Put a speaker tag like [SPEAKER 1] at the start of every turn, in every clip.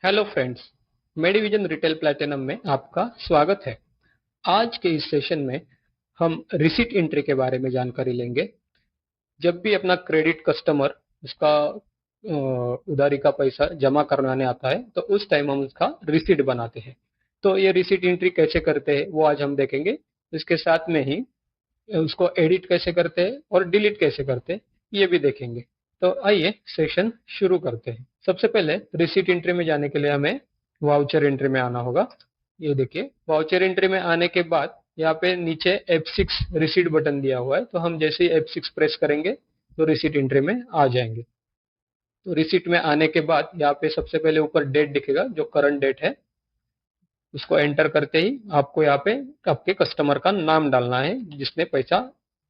[SPEAKER 1] Hello friends, Medivision retail platinum में आपका स्वागत है। आज के इस सेशन में हम रिसीट एंट्री के बारे में जानकारी लेंगे। जब भी अपना क्रेडिट कस्टमर उसका उधारी का पैसा जमा करवाने आता है तो उस टाइम हम उसका रिसीट बनाते हैं। तो ये रिसीट एंट्री कैसे करते हैं वो आज हम देखेंगे। इसके साथ में ही उसको एडिट कैसे करते हैं और डिलीट कैसे करते हैं ये भी देखेंगे। तो आइए सेशन शुरू करते हैं। सबसे पहले रिसीट एंट्री में जाने के लिए हमें वाउचर एंट्री में आना होगा। ये देखिए, वाउचर एंट्री में आने के बाद यहाँ पे नीचे F6 रिसीट बटन दिया हुआ है, तो हम जैसे ही F6 प्रेस करेंगे तो रिसीट एंट्री में आ जाएंगे। तो रिसीट में आने के बाद यहाँ पे सबसे पहले ऊपर डेट दिखेगा, जो करंट डेट है। उसको एंटर करते ही आपको यहाँ पे आपके कस्टमर का नाम डालना है जिसने पैसा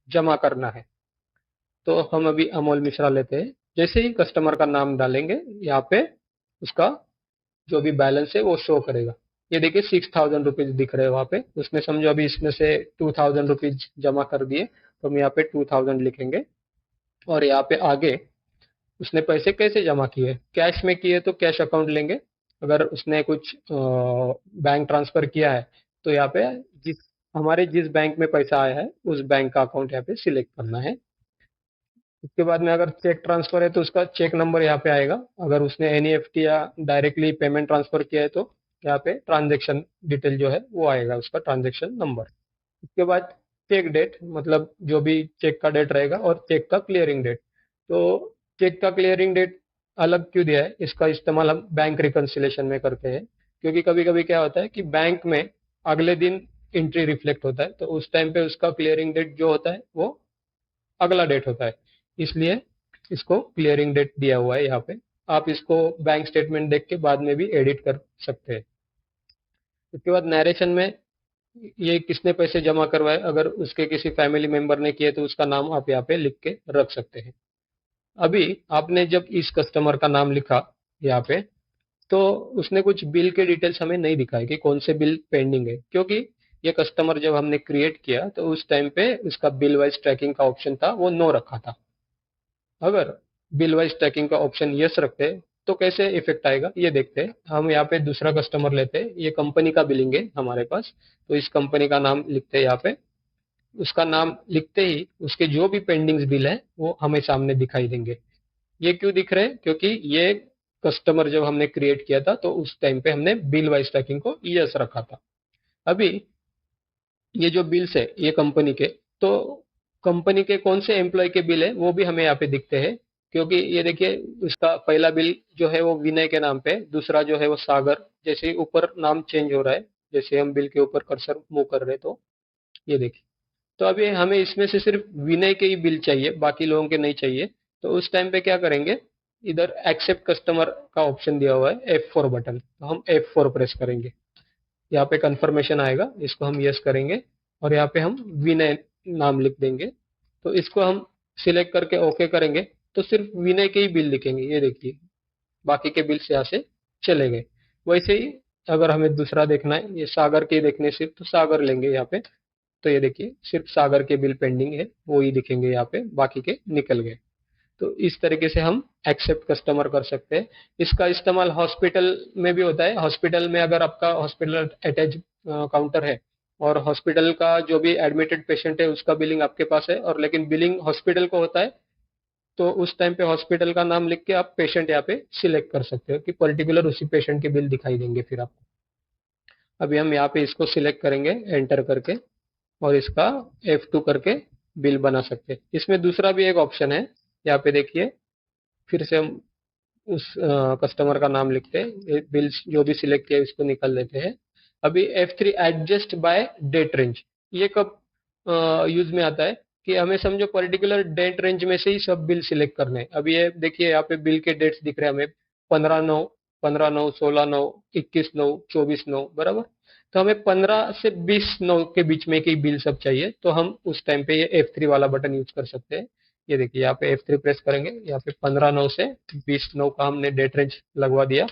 [SPEAKER 1] जमा करना है। तो हम अभी अमोल मिश्रा लेते हैं। जैसे ही कस्टमर का नाम डालेंगे यहाँ पे उसका जो भी बैलेंस है वो शो करेगा। ये देखिए 6,000 रुपीज दिख रहे हैं वहाँ पे। उसने समझो अभी इसमें से 2,000 रुपीज जमा कर दिए, तो हम यहाँ पे 2,000 लिखेंगे। और यहाँ पे आगे उसने पैसे कैसे जमा किए, कैश में किए तो कैश अकाउंट लेंगे। अगर उसने कुछ बैंक ट्रांसफर किया है तो यहाँ पे जिस हमारे जिस बैंक में पैसा आया है उस बैंक का अकाउंट यहाँ पे सिलेक्ट करना है। उसके बाद में अगर चेक ट्रांसफर है तो उसका चेक नंबर यहाँ पे आएगा। अगर उसने एनईएफटी या डायरेक्टली पेमेंट ट्रांसफर किया है तो यहाँ पे ट्रांजेक्शन डिटेल जो है वो आएगा, उसका ट्रांजेक्शन नंबर। उसके बाद चेक डेट, मतलब जो भी चेक का डेट रहेगा, और चेक का क्लियरिंग डेट। तो चेक का क्लियरिंग डेट अलग क्यों दिया है, इसका इस्तेमाल हम बैंक रिकन्सिलेशन में करते हैं। क्योंकि कभी कभी क्या होता है कि बैंक में अगले दिन एंट्री रिफ्लेक्ट होता है, तो उस टाइम पे उसका क्लियरिंग डेट जो होता है वो अगला डेट होता है। इसलिए इसको क्लियरिंग डेट दिया हुआ है यहाँ पे। आप इसको बैंक स्टेटमेंट देख के बाद में भी एडिट कर सकते हैं। उसके बाद नरेशन में ये किसने पैसे जमा करवाए, अगर उसके किसी फैमिली मेंबर ने किए तो उसका नाम आप यहाँ पे लिख के रख सकते हैं। अभी आपने जब इस कस्टमर का नाम लिखा यहाँ पे, तो उसने कुछ बिल के डिटेल्स हमें नहीं दिखाए कि कौन से बिल पेंडिंग है। क्योंकि ये कस्टमर जब हमने क्रिएट किया तो उस टाइम पे उसका बिल वाइज ट्रैकिंग का ऑप्शन था, वो नो रखा था। अगर बिल वाइज ट्रैकिंग का ऑप्शन यस रखते हैं तो कैसे इफेक्ट आएगा ये देखते हैं। हम यहाँ पे दूसरा कस्टमर लेते हैं। ये कंपनी का बिलिंग है हमारे पास, तो इस कंपनी का नाम लिखते हैं यहाँ पे। उसका नाम लिखते ही उसके जो भी पेंडिंग्स बिल है वो हमें सामने दिखाई देंगे। ये क्यों दिख रहे हैं, क्योंकि ये कस्टमर जब हमने क्रिएट किया था तो उस टाइम पे हमने बिल वाइज ट्रैकिंग को यस रखा था। अभी ये जो बिल्स है ये कंपनी के, तो कंपनी के कौन से एम्प्लॉय के बिल है वो भी हमें यहाँ पे दिखते हैं। क्योंकि ये देखिए, उसका पहला बिल जो है वो विनय के नाम पे, दूसरा जो है वो सागर। जैसे ही ऊपर नाम चेंज हो रहा है, जैसे हम बिल के ऊपर कर्सर मूव कर रहे हैं, तो ये देखिए। तो अभी हमें इसमें से सिर्फ विनय के ही बिल चाहिए, बाकी लोगों के नहीं चाहिए। तो उस टाइम पे क्या करेंगे, इधर एक्सेप्ट कस्टमर का ऑप्शन दिया हुआ है F4 बटन, तो हम F4 प्रेस करेंगे। यहाँ पे कंफर्मेशन आएगा, इसको हम यस करेंगे और यहाँ पे हम विनय नाम लिख देंगे। तो इसको हम सिलेक्ट करके ओके करेंगे तो सिर्फ विनय के ही बिल दिखेंगे। ये देखिए, बाकी के बिल्स यहाँ से चले गए। वैसे ही अगर हमें दूसरा देखना है, ये सागर के देखने सिर्फ, तो सागर लेंगे यहाँ पे। तो ये देखिए, सिर्फ सागर के बिल पेंडिंग है, वो ही दिखेंगे यहाँ पे, बाकी के निकल गए। तो इस तरीके से हम एक्सेप्ट कस्टमर कर सकते हैं। इसका इस्तेमाल हॉस्पिटल में भी होता है। हॉस्पिटल में अगर आपका हॉस्पिटल अटैच काउंटर है और हॉस्पिटल का जो भी एडमिटेड पेशेंट है उसका बिलिंग आपके पास है, और लेकिन बिलिंग हॉस्पिटल को होता है, तो उस टाइम पे हॉस्पिटल का नाम लिख के आप पेशेंट यहाँ पे सिलेक्ट कर सकते हो कि पर्टिकुलर उसी पेशेंट के बिल दिखाई देंगे फिर आपको। अभी हम यहाँ पे इसको सिलेक्ट करेंगे एंटर करके, और इसका F2 करके बिल बना सकते हैं। इसमें दूसरा भी एक ऑप्शन है, यहाँ पे देखिए। फिर से हम उस कस्टमर का नाम लिखते हैं, बिल जो भी सिलेक्ट किया इसको निकाल लेते हैं। अभी F3 adjust bye date range, ये कब यूज में आता है कि हमें समझो पर्टिकुलर डेट रेंज में से ही सब बिल सिलेक्ट करने हैं। अभी ये देखिए, यहाँ पे बिल के डेट्स दिख रहे हैं हमें, 15/9, 15/9, 16/9, 21/9, 24/9, बराबर। तो हमें 15 से 20/9 के बीच में के बिल सब चाहिए, तो हम उस टाइम पे ये F3 वाला बटन यूज कर सकते हैं। ये देखिए, यहाँ पे F3 प्रेस करेंगे, यहाँ पे 15/9 से 20/9 का हमने डेट रेंज लगवा दिया।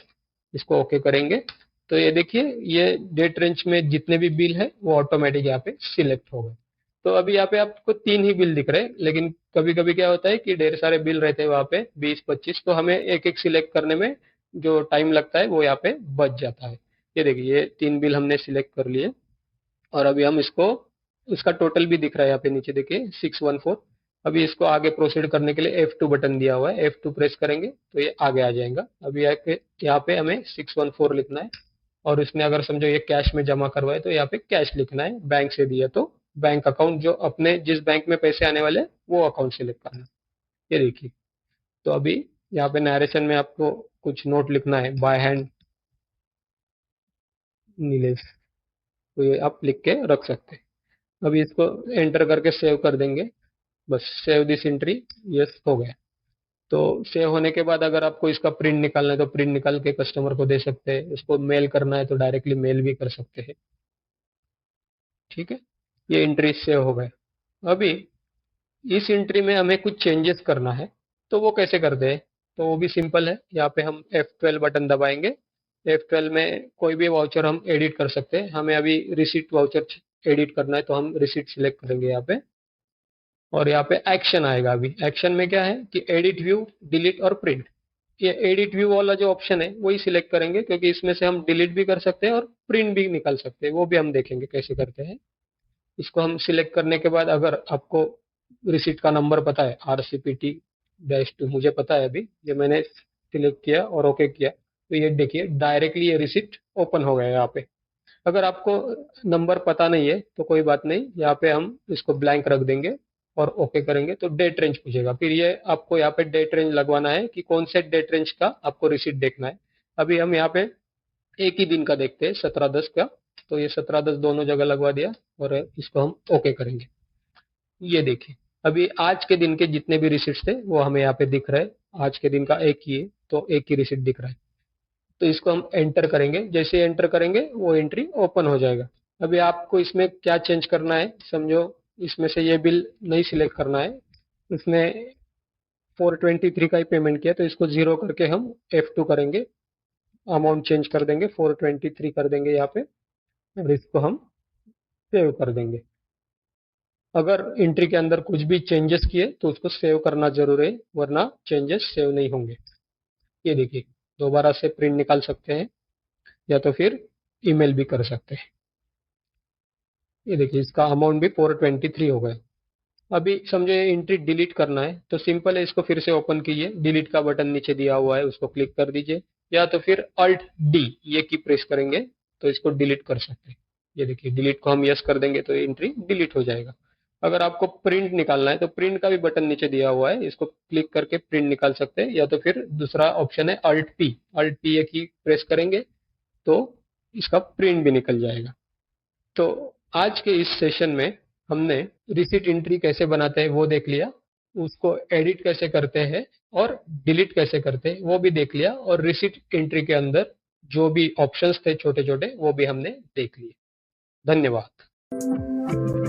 [SPEAKER 1] इसको ओके करेंगे तो ये देखिए, ये डेट रेंज में जितने भी बिल है वो ऑटोमेटिक यहाँ पे सिलेक्ट हो गए। तो अभी यहाँ पे आपको 3 ही बिल दिख रहे हैं, लेकिन कभी कभी क्या होता है कि ढेर सारे बिल रहते हैं वहाँ पे 20-25, तो हमें एक एक सिलेक्ट करने में जो टाइम लगता है वो यहाँ पे बच जाता है। ये देखिए, ये 3 बिल हमने सिलेक्ट कर लिए और अभी हम इसको, इसका टोटल भी दिख रहा है यहाँ पे नीचे देखिए 614। अभी इसको आगे प्रोसीड करने के लिए F2 बटन दिया हुआ है, F2 प्रेस करेंगे तो ये आगे आ जाएगा। अभी यहाँ पे हमें 614 लिखना है और इसने अगर समझो ये कैश में जमा करवाए तो यहाँ पे कैश लिखना है, बैंक से दिया तो बैंक अकाउंट, जो अपने जिस बैंक में पैसे आने वाले वो अकाउंट सिलेक्ट करना है। ये देखिए, तो अभी यहाँ पे नरेशन में आपको कुछ नोट लिखना है, बाय हैंड नीलेश, तो ये आप लिख के रख सकते हैं। अभी इसको एंटर करके सेव कर देंगे, बस सेव दिस एंट्री, यस हो गया। तो सेव होने के बाद अगर आपको इसका प्रिंट निकालना है तो प्रिंट निकाल के कस्टमर को दे सकते हैं, उसको मेल करना है तो डायरेक्टली मेल भी कर सकते हैं। ठीक है, ये एंट्री सेव हो गए। अभी इस एंट्री में हमें कुछ चेंजेस करना है, तो वो कैसे करते हैं? तो वो भी सिंपल है, यहाँ पे हम F12 बटन दबाएंगे। F12 में कोई भी वाउचर हम एडिट कर सकते हैं। हमें अभी रिसीट वाउचर एडिट करना है तो हम रिसीट सिलेक्ट करेंगे यहाँ पे, और यहाँ पे एक्शन आएगा। अभी एक्शन में क्या है कि एडिट व्यू, डिलीट और प्रिंट। ये एडिट व्यू वाला जो ऑप्शन है वही सिलेक्ट करेंगे, क्योंकि इसमें से हम डिलीट भी कर सकते हैं और प्रिंट भी निकाल सकते हैं, वो भी हम देखेंगे कैसे करते हैं। इसको हम सिलेक्ट करने के बाद अगर आपको रिसीट का नंबर पता है, RCPT-2 मुझे पता है, अभी ये मैंने सिलेक्ट किया और ओके किया, तो ये देखिए डायरेक्टली ये रिसीट ओपन हो गया यहाँ पे। अगर आपको नंबर पता नहीं है तो कोई बात नहीं, यहाँ पे हम इसको ब्लैंक रख देंगे और ओके करेंगे तो डेट रेंज पूछेगा। फिर ये आपको यहाँ पे डेट रेंज लगवाना है कि कौन से डेट रेंज का आपको रिसीट देखना है। अभी हम यहाँ पे एक ही दिन का देखते हैं, 17/10 का, तो ये 17/10 दोनों जगह लगवा दिया और इसको हम ओके करेंगे। ये देखिए, अभी आज के दिन के जितने भी रिसीट्स थे वो हमें यहाँ पे दिख रहे हैं। आज के दिन का एक ही है तो एक ही रिसीट दिख रहा है। तो इसको हम एंटर करेंगे, जैसे एंटर करेंगे वो एंट्री ओपन हो जाएगा। अभी आपको इसमें क्या चेंज करना है, समझो इसमें से ये बिल नहीं सिलेक्ट करना है, इसने 423 का ही पेमेंट किया तो इसको जीरो करके हम F2 करेंगे, अमाउंट चेंज कर देंगे, 423 कर देंगे यहाँ पे और इसको हम सेव कर देंगे। अगर एंट्री के अंदर कुछ भी चेंजेस किए तो उसको सेव करना जरूर है, वरना चेंजेस सेव नहीं होंगे। ये देखिए, दोबारा से प्रिंट निकाल सकते हैं या तो फिर ईमेल भी कर सकते हैं। ये देखिए, इसका अमाउंट भी 423 हो गया। अभी समझो ये एंट्री डिलीट करना है तो सिंपल है, इसको फिर से ओपन कीजिए, डिलीट का बटन नीचे दिया हुआ है उसको क्लिक कर दीजिए, या तो फिर Alt D ये की प्रेस करेंगे तो इसको डिलीट कर सकते हैं। ये देखिए, डिलीट को हम यस कर देंगे तो एंट्री डिलीट हो जाएगा। अगर आपको प्रिंट निकालना है तो प्रिंट का भी बटन नीचे दिया हुआ है, इसको क्लिक करके प्रिंट निकाल सकते हैं, या तो फिर दूसरा ऑप्शन है Alt P ये की प्रेस करेंगे तो इसका प्रिंट भी निकल जाएगा। तो आज के इस सेशन में हमने रिसीट एंट्री कैसे बनाते हैं वो देख लिया, उसको एडिट कैसे करते हैं और डिलीट कैसे करते हैं वो भी देख लिया, और रिसीट एंट्री के अंदर जो भी ऑप्शंस थे छोटे छोटे वो भी हमने देख लिए। धन्यवाद।